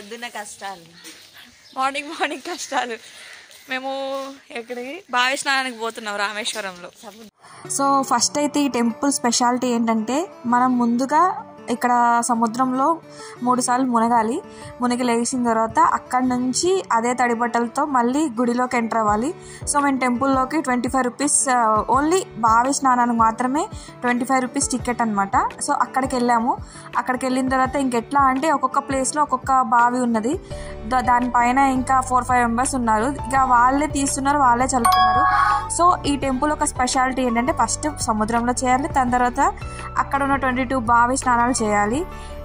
పొద్దున్న కష్టాలు మార్నింగ్ కష్టాలు. మేము ఎక్కడికి బావి స్నానానికి పోతున్నాం రామేశ్వరంలో. సో ఫస్ట్ అయితే ఈ టెంపుల్ స్పెషాలిటీ ఏంటంటే మనం ముందుగా ఇక్కడ సముద్రంలో 3 సార్లు మునిగి లేచిన తర్వాత అక్కడి నుంచి అదే తడి బట్టలతో మళ్ళీ గుడిలోకి ఎంటర్ అవ్వాలి. సో మేము టెంపుల్లోకి 25 రూపీస్, ఓన్లీ బావి స్నానానికి మాత్రమే 25 రూపీస్ టికెట్ అనమాట. సో అక్కడికి వెళ్ళాము. అక్కడికి వెళ్ళిన తర్వాత ఇంకెట్లా అంటే ఒక్కొక్క ప్లేస్లో ఒక్కొక్క బావి ఉన్నది. దానిపైన ఇంకా 4-5 మెంబర్స్ ఉన్నారు. ఇక వాళ్ళే తీస్తున్నారు, వాళ్ళే చల్లుతున్నారు. సో ఈ టెంపుల్ ఒక స్పెషాలిటీ ఏంటంటే ఫస్ట్ సముద్రంలో చేయాలి, దాని తర్వాత అక్కడ ఉన్న 22 బావి స్నానాలు చేయాలి.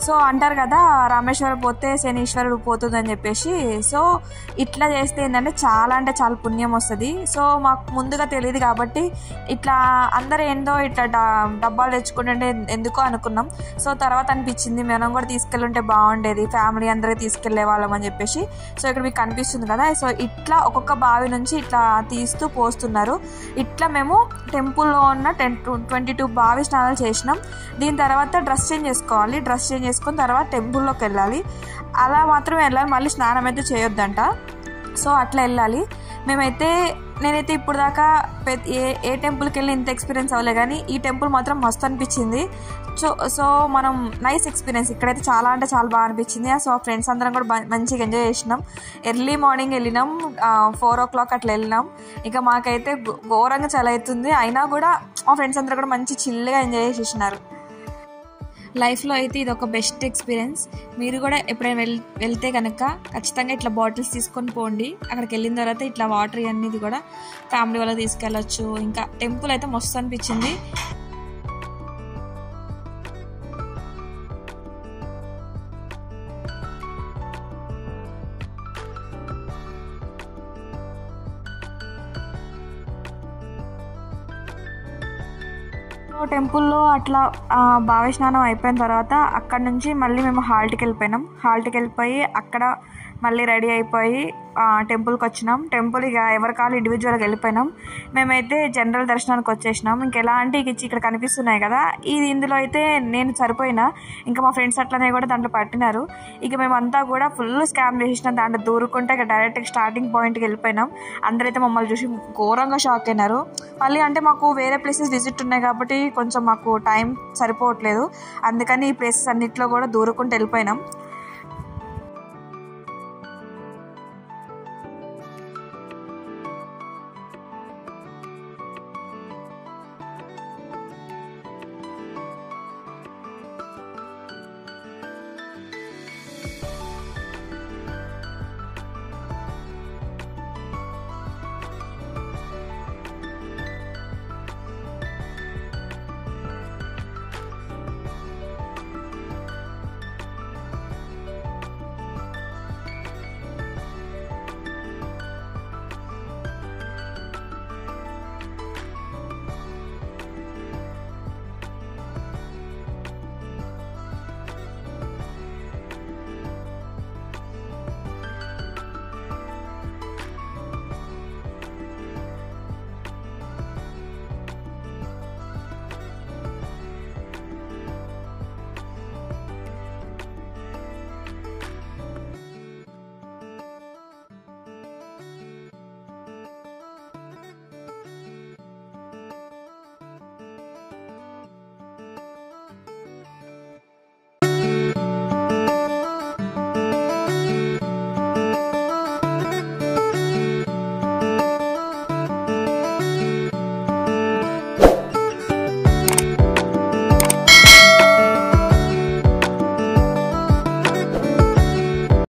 సో అంటారు కదా రామేశ్వరం పోతే శనీశ్వరుడు పోతుందని చెప్పేసి. సో ఇట్లా చేస్తే ఏంటంటే చాలా పుణ్యం వస్తుంది. సో మాకు ముందుగా తెలియదు కాబట్టి ఇట్లా అందరూ ఏందో ఇట్లా డబ్బాలు తెచ్చుకుంటుంటే ఎందుకో అనుకున్నాం. సో తర్వాత అనిపించింది మనం కూడా తీసుకెళ్ళుంటే బాగుండేది, ఫ్యామిలీ అందరికీ తీసుకెళ్లే వాళ్ళం అని చెప్పేసి. సో ఇక్కడ మీకు కనిపిస్తుంది కదా, సో ఇట్లా ఒక్కొక్క బావి నుంచి ఇట్లా తీస్తూ పోస్తున్నారు. ఇట్లా మేము టెంపుల్లో ఉన్న 22 బావి స్నానాలు చేసినాం. దీని తర్వాత డ్రెస్ చేంజ్ చేసుకొని తర్వాత టెంపుల్లోకి వెళ్ళాలి. అలా మాత్రమే వెళ్ళాలి, మళ్ళీ స్నానం అయితే చేయొద్దంట. సో అట్లా వెళ్ళాలి. నేనైతే ఇప్పుడు దాకా ఏ టెంపుల్కి వెళ్ళి ఇంత ఎక్స్పీరియన్స్ అవ్వలే, కానీ ఈ టెంపుల్ మాత్రం మస్తు అనిపించింది. సో మనం నైస్ ఎక్స్పీరియన్స్. ఇక్కడైతే చాలా బాగా అనిపించింది. సో ఫ్రెండ్స్ అందరం కూడా మంచిగా ఎంజాయ్ చేసినాం. ఎర్లీ మార్నింగ్ వెళ్ళినాం, 4 o'clock అట్లా వెళ్ళినాం. ఇక మాకైతే ఘోరంగా చలి అవుతుంది, అయినా కూడా మా ఫ్రెండ్స్ అందరూ కూడా మంచి చిల్లుగా ఎంజాయ్ చేసేసినారు. లైఫ్లో అయితే ఇది ఒక బెస్ట్ ఎక్స్పీరియన్స్. మీరు కూడా ఎప్పుడైనా వెళ్తే కనుక ఖచ్చితంగా ఇట్లా బాటిల్స్ తీసుకొని పోండి. అక్కడికి వెళ్ళిన తర్వాత ఇట్లా వాటర్ అనేది కూడా ఫ్యామిలీ వాళ్ళకి తీసుకెళ్ళచ్చు. ఇంకా టెంపుల్ అయితే మస్తు అనిపించింది. టెంపుల్లో అట్లా బావి స్నానం అయిపోయిన తర్వాత అక్కడ నుంచి మళ్ళీ మేము హాల్ట్కి వెళ్ళిపోయి అక్కడ మళ్ళీ రెడీ అయిపోయి టెంపుల్కి వచ్చినాం. టెంపుల్ ఇక ఎవరి కాళ్ళు ఇండివిజువల్గా వెళ్ళిపోయినాం. మేమైతే జనరల్ దర్శనానికి వచ్చేసినాం. ఇంకెలాంటి ఇక్కడ కనిపిస్తున్నాయి కదా, ఇందులో అయితే నేను సరిపోయినా, ఇంకా మా ఫ్రెండ్స్ అట్లనే కూడా దాంట్లో పట్టినారు. ఇక మేమంతా కూడా ఫుల్ స్కామ్ చేసినాం. దాంట్లో దూరుకుంటే ఇక డైరెక్ట్గా స్టార్టింగ్ పాయింట్కి వెళ్ళిపోయినాం. అందరైతే మమ్మల్ని చూసి ఘోరంగా షాక్ అయినారు. మళ్ళీ అంటే మాకు వేరే ప్లేసెస్ విజిట్ ఉన్నాయి కాబట్టి కొంచెం మాకు టైం సరిపోవట్లేదు, అందుకని ఈ ప్లేసెస్ అన్నింటిలో కూడా దూరుకుంటూ వెళ్ళిపోయినాం.